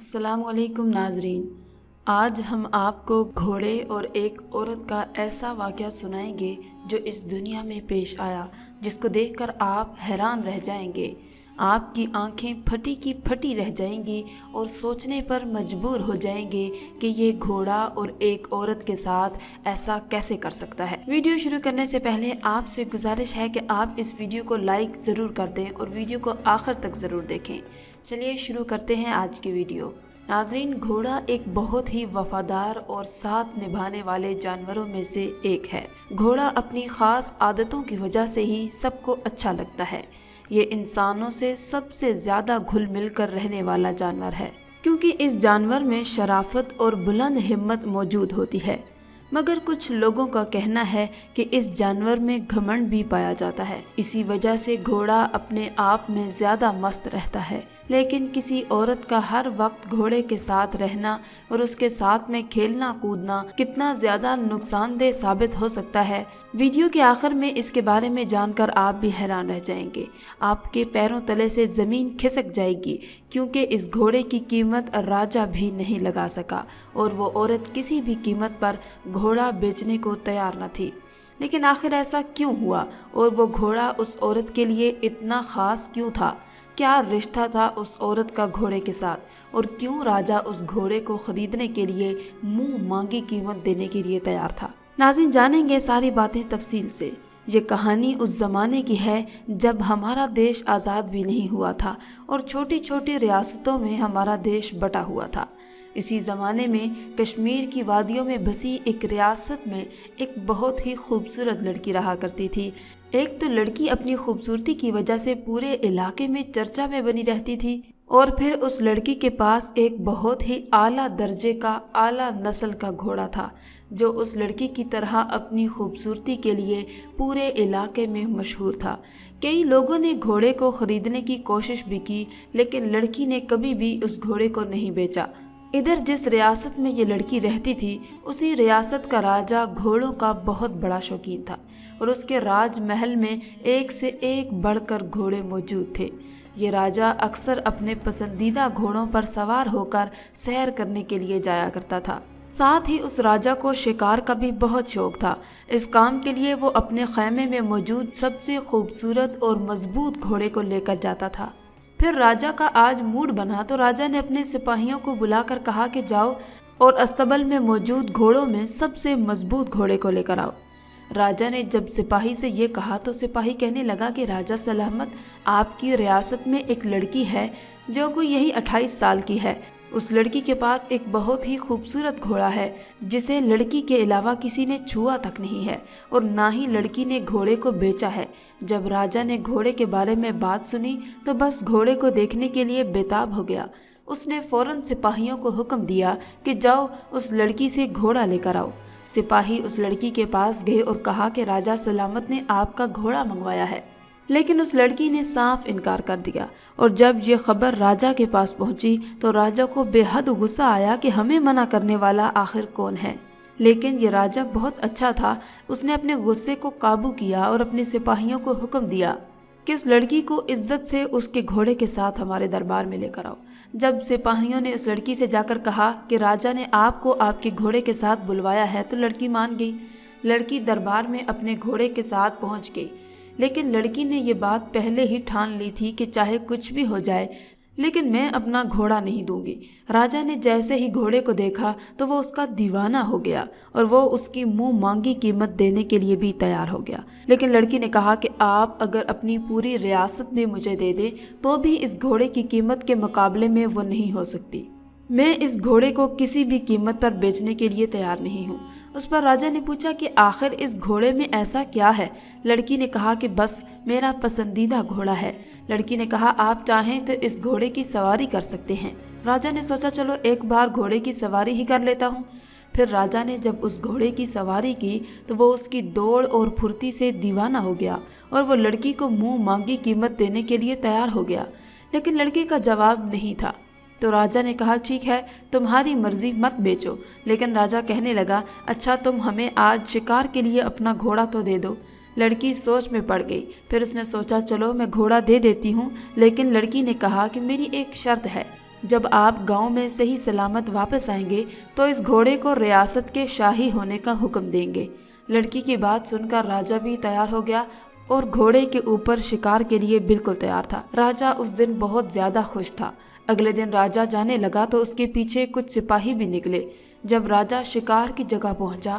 अस्सलाम वालेकुम नाजरीन। आज हम आपको घोड़े और एक औरत का ऐसा वाक़या सुनाएंगे जो इस दुनिया में पेश आया, जिसको देखकर आप हैरान रह जाएंगे। आपकी आंखें फटी की फटी रह जाएंगी और सोचने पर मजबूर हो जाएंगे कि ये घोड़ा और एक औरत के साथ ऐसा कैसे कर सकता है। वीडियो शुरू करने से पहले आपसे गुजारिश है कि आप इस वीडियो को लाइक ज़रूर कर दें और वीडियो को आखिर तक ज़रूर देखें। चलिए शुरू करते हैं आज की वीडियो। नाज़रीन, घोड़ा एक बहुत ही वफादार और साथ निभाने वाले जानवरों में से एक है। घोड़ा अपनी ख़ास आदतों की वजह से ही सबको अच्छा लगता है। ये इंसानों से सबसे ज़्यादा घुल मिल कर रहने वाला जानवर है, क्योंकि इस जानवर में शराफत और बुलंद हिम्मत मौजूद होती है। मगर कुछ लोगों का कहना है कि इस जानवर में घमंड भी पाया जाता है। इसी वजह से घोड़ा अपने आप में ज़्यादा मस्त रहता है। लेकिन किसी औरत का हर वक्त घोड़े के साथ रहना और उसके साथ में खेलना कूदना कितना ज़्यादा नुकसानदेह साबित हो सकता है, वीडियो के आखिर में इसके बारे में जानकर आप भी हैरान रह जाएंगे। आपके पैरों तले से ज़मीन खिसक जाएगी, क्योंकि इस घोड़े की कीमत राजा भी नहीं लगा सका और वो औरत किसी भी कीमत पर घोड़ा बेचने को तैयार न थी। लेकिन आखिर ऐसा क्यों हुआ और वो घोड़ा उस औरत के लिए इतना ख़ास क्यों था? क्या रिश्ता था उस औरत का घोड़े के साथ और क्यों राजा उस घोड़े को खरीदने के लिए मुंह मांगी कीमत देने के लिए तैयार था? नाज़रीन, जानेंगे सारी बातें तफसील से। ये कहानी उस ज़माने की है जब हमारा देश आज़ाद भी नहीं हुआ था और छोटी छोटी रियासतों में हमारा देश बटा हुआ था। इसी ज़माने में कश्मीर की वादियों में बसी एक रियासत में एक बहुत ही खूबसूरत लड़की रहा करती थी। एक तो लड़की अपनी खूबसूरती की वजह से पूरे इलाके में चर्चा में बनी रहती थी, और फिर उस लड़की के पास एक बहुत ही आला दर्जे का आला नस्ल का घोड़ा था, जो उस लड़की की तरह अपनी खूबसूरती के लिए पूरे इलाके में मशहूर था। कई लोगों ने घोड़े को ख़रीदने की कोशिश भी की, लेकिन लड़की ने कभी भी उस घोड़े को नहीं बेचा। इधर जिस रियासत में ये लड़की रहती थी, उसी रियासत का राजा घोड़ों का बहुत बड़ा शौकीन था और उसके राजमहल में एक से एक बढ़कर घोड़े मौजूद थे। ये राजा अक्सर अपने पसंदीदा घोड़ों पर सवार होकर सैर करने के लिए जाया करता था। साथ ही उस राजा को शिकार का भी बहुत शौक था। इस काम के लिए वो अपने खैमे में मौजूद सबसे खूबसूरत और मजबूत घोड़े को लेकर जाता था। फिर राजा का आज मूड बना तो राजा ने अपने सिपाहियों को बुलाकर कहा कि जाओ और अस्तबल में मौजूद घोड़ों में सबसे मजबूत घोड़े को लेकर आओ। राजा ने जब सिपाही से ये कहा तो सिपाही कहने लगा कि राजा सलामत, आपकी रियासत में एक लड़की है जो कोई यही 28 साल की है। उस लड़की के पास एक बहुत ही खूबसूरत घोड़ा है जिसे लड़की के अलावा किसी ने छुआ तक नहीं है, और ना ही लड़की ने घोड़े को बेचा है। जब राजा ने घोड़े के बारे में बात सुनी तो बस घोड़े को देखने के लिए बेताब हो गया। उसने फौरन सिपाहियों को हुक्म दिया कि जाओ उस लड़की से घोड़ा लेकर आओ। सिपाही उस लड़की के पास गए और कहा कि राजा सलामत ने आपका घोड़ा मंगवाया है, लेकिन उस लड़की ने साफ इनकार कर दिया। और जब ये खबर राजा के पास पहुंची तो राजा को बेहद गुस्सा आया कि हमें मना करने वाला आखिर कौन है। लेकिन ये राजा बहुत अच्छा था, उसने अपने गुस्से को काबू किया और अपने सिपाहियों को हुक्म दिया कि उस लड़की को इज्जत से उसके घोड़े के साथ हमारे दरबार में लेकर आओ। जब सिपाहियों ने उस लड़की से जाकर कहा कि राजा ने आपको आपके घोड़े के साथ बुलवाया है, तो लड़की मान गई। लड़की दरबार में अपने घोड़े के साथ पहुंच गई, लेकिन लड़की ने ये बात पहले ही ठान ली थी कि चाहे कुछ भी हो जाए, लेकिन मैं अपना घोड़ा नहीं दूंगी। राजा ने जैसे ही घोड़े को देखा तो वो उसका दीवाना हो गया और वो उसकी मुंह मांगी कीमत देने के लिए भी तैयार हो गया। लेकिन लड़की ने कहा कि आप अगर अपनी पूरी रियासत भी मुझे दे दे तो भी इस घोड़े की कीमत के मुकाबले में वो नहीं हो सकती। मैं इस घोड़े को किसी भी कीमत पर बेचने के लिए तैयार नहीं हूँ। उस पर राजा ने पूछा कि आखिर इस घोड़े में ऐसा क्या है? लड़की ने कहा कि बस मेरा पसंदीदा घोड़ा है। लड़की ने कहा आप चाहें तो इस घोड़े की सवारी कर सकते हैं। राजा ने सोचा चलो एक बार घोड़े की सवारी ही कर लेता हूँ। फिर राजा ने जब उस घोड़े की सवारी की तो वो उसकी दौड़ और फुर्ती से दीवाना हो गया और वो लड़की को मुंह मांगी कीमत देने के लिए तैयार हो गया। लेकिन लड़की का जवाब नहीं था। तो राजा ने कहा ठीक है, तुम्हारी मर्जी, मत बेचो। लेकिन राजा कहने लगा अच्छा तुम हमें आज शिकार के लिए अपना घोड़ा तो दे दो। लड़की सोच में पड़ गई। फिर उसने सोचा चलो मैं घोड़ा दे देती हूँ, लेकिन लड़की ने कहा कि मेरी एक शर्त है। جب آپ گاؤں میں صحیح سلامت واپس آئیں گے تو اس گھوڑے کو ریاست کے شاہی ہونے کا حکم دیں گے۔ لڑکی کی بات سن کر راجا بھی تیار ہو گیا اور گھوڑے کے اوپر شکار کے لیے بالکل تیار تھا۔ راجا اس دن بہت زیادہ خوش تھا۔ اگلے دن راجا جانے لگا تو اس کے پیچھے کچھ سپاہی بھی نکلے۔ جب راجا شکار کی جگہ پہنچا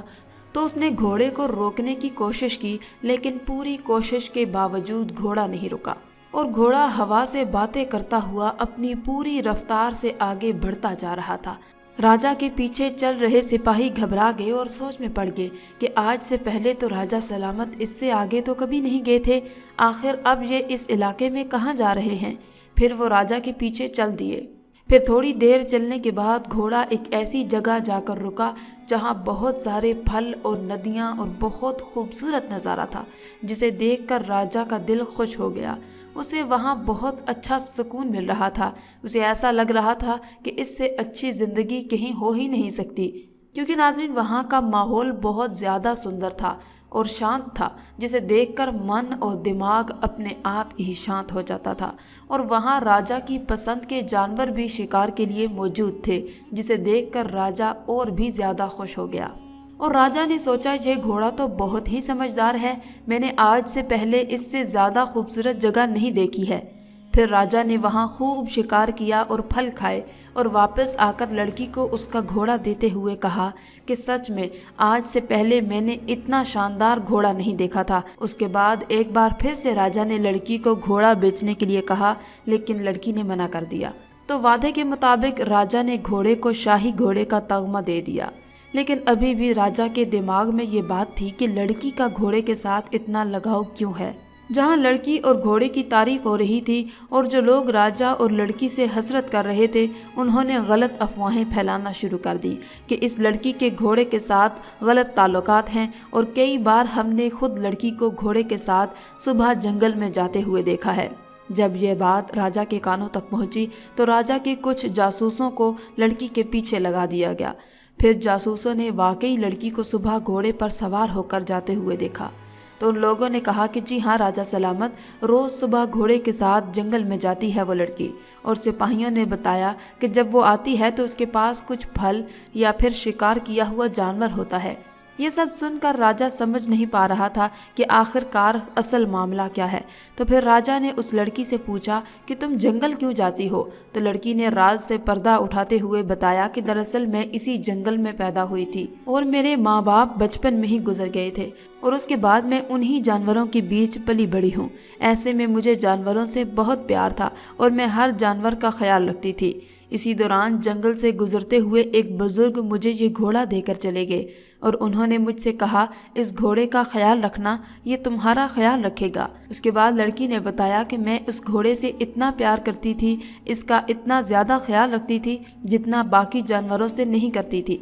تو اس نے گھوڑے کو روکنے کی کوشش کی، لیکن پوری کوشش کے باوجود گھوڑا نہیں رکا اور گھوڑا ہوا سے باتیں کرتا ہوا اپنی پوری رفتار سے آگے بڑھتا جا رہا تھا۔ راجا کے پیچھے چل رہے سپاہی گھبرا گئے اور سوچ میں پڑ گئے کہ آج سے پہلے تو راجا سلامت اس سے آگے تو کبھی نہیں گئے تھے، آخر اب یہ اس علاقے میں کہاں جا رہے ہیں۔ پھر وہ راجا کے پیچھے چل دیے۔ پھر تھوڑی دیر چلنے کے بعد گھوڑا ایک ایسی جگہ جا کر رکا جہاں بہت سارے پھل اور ندیاں اور بہت خوبصورت نظارہ تھا، جسے دیکھ کر راجا کا دل خوش ہو گیا۔ اسے وہاں بہت اچھا سکون مل رہا تھا۔ اسے ایسا لگ رہا تھا کہ اس سے اچھی زندگی کہیں ہو ہی نہیں سکتی، کیونکہ ناظرین وہاں کا ماحول بہت زیادہ سندر تھا اور شانت تھا، جسے دیکھ کر من اور دماغ اپنے آپ ہی شانت ہو جاتا تھا۔ اور وہاں راجا کی پسند کے جانور بھی شکار کے لیے موجود تھے، جسے دیکھ کر راجا اور بھی زیادہ خوش ہو گیا۔ اور راجا نے سوچا یہ گھوڑا تو بہت ہی سمجھدار ہے، میں نے آج سے پہلے اس سے زیادہ خوبصورت جگہ نہیں دیکھی ہے۔ پھر راجا نے وہاں خوب شکار کیا اور پھل کھائے اور واپس آ کر لڑکی کو اس کا گھوڑا دیتے ہوئے کہا کہ سچ میں آج سے پہلے میں نے اتنا شاندار گھوڑا نہیں دیکھا تھا۔ اس کے بعد ایک بار پھر سے راجا نے لڑکی کو گھوڑا بیچنے کے لیے کہا، لیکن لڑکی نے منع کر دیا۔ تو وعدے کے مطابق راجا نے گھوڑے کو شاہی گھوڑے کا تمغہ دے دیا، لیکن ابھی بھی راجا کے دماغ میں یہ بات تھی کہ لڑکی کا گھوڑے کے ساتھ اتنا لگاؤ کیوں ہے۔ جہاں لڑکی اور گھوڑے کی تعریف ہو رہی تھی اور جو لوگ راجا اور لڑکی سے حسرت کر رہے تھے، انہوں نے غلط افواہیں پھیلانا شروع کر دی کہ اس لڑکی کے گھوڑے کے ساتھ غلط تعلقات ہیں، اور کئی بار ہم نے خود لڑکی کو گھوڑے کے ساتھ صبح جنگل میں جاتے ہوئے دیکھا ہے۔ جب یہ بات راجا کے کانوں تک پہنچی تو راجا کے کچھ جاسوسوں کو لڑکی کے پیچھے لگا دیا گیا۔ پھر جاسوسوں نے واقعی لڑکی کو صبح گھوڑے پر سوار ہو کر جاتے ہوئے دیکھا، تو ان لوگوں نے کہا کہ جی ہاں راجا سلامت روز صبح گھوڑے کے ساتھ جنگل میں جاتی ہے وہ لڑکی، اور سپاہیوں نے بتایا کہ جب وہ آتی ہے تو اس کے پاس کچھ پھل یا پھر شکار کیا ہوا جانور ہوتا ہے۔ یہ سب سن کر راجا سمجھ نہیں پا رہا تھا کہ آخر کار اصل معاملہ کیا ہے۔ تو پھر راجا نے اس لڑکی سے پوچھا کہ تم جنگل کیوں جاتی ہو؟ تو لڑکی نے راز سے پردہ اٹھاتے ہوئے بتایا کہ دراصل میں اسی جنگل میں پیدا ہوئی تھی اور میرے ماں باپ بچپن میں ہی گزر گئے تھے، اور اس کے بعد میں انہی جانوروں کے بیچ پلی بڑی ہوں۔ ایسے میں مجھے جانوروں سے بہت پیار تھا اور میں ہر جانور کا خیال رکھتی تھی۔ اسی دوران جنگل سے گزرتے ہوئے ایک بزرگ مجھے یہ گھوڑا دے کر چلے گئے اور انہوں نے مجھ سے کہا اس گھوڑے کا خیال رکھنا، یہ تمہارا خیال رکھے گا۔ اس کے بعد لڑکی نے بتایا کہ میں اس گھوڑے سے اتنا پیار کرتی تھی، اس کا اتنا زیادہ خیال رکھتی تھی جتنا باقی جانوروں سے نہیں کرتی تھی۔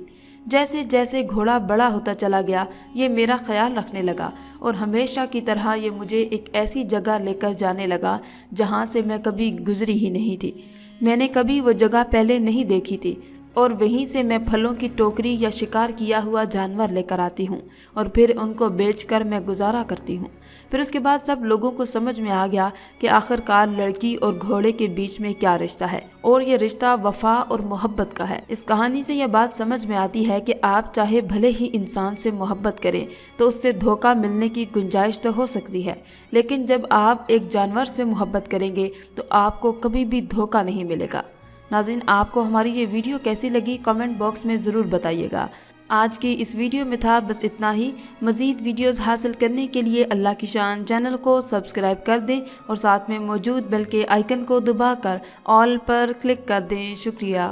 جیسے جیسے گھوڑا بڑا ہوتا چلا گیا یہ میرا خیال رکھنے لگا اور ہمیشہ کی طرح یہ مجھے ایک ایسی جگہ لے کر جانے لگا جہاں سے میں کبھی گزری ہی نہیں تھی۔ میں نے کبھی وہ جگہ پہلے نہیں دیکھی تھی، اور وہیں سے میں پھلوں کی ٹوکری یا شکار کیا ہوا جانور لے کر آتی ہوں اور پھر ان کو بیچ کر میں گزارا کرتی ہوں۔ پھر اس کے بعد سب لوگوں کو سمجھ میں آ گیا کہ آخر کار لڑکی اور گھوڑے کے بیچ میں کیا رشتہ ہے، اور یہ رشتہ وفا اور محبت کا ہے۔ اس کہانی سے یہ بات سمجھ میں آتی ہے کہ آپ چاہے بھلے ہی انسان سے محبت کریں تو اس سے دھوکہ ملنے کی گنجائش تو ہو سکتی ہے، لیکن جب آپ ایک جانور سے محبت کریں گے تو آپ کو کبھی بھی دھوکہ نہیں ملے گا۔ ناظرین، آپ کو ہماری یہ ویڈیو کیسی لگی کمنٹ باکس میں ضرور بتائیے گا۔ آج کی اس ویڈیو میں تھا بس اتنا ہی۔ مزید ویڈیوز حاصل کرنے کے لیے اللہ کی شان چینل کو سبسکرائب کر دیں اور ساتھ میں موجود بیل کے آئیکن کو دبا کر آل پر کلک کر دیں۔ شکریہ۔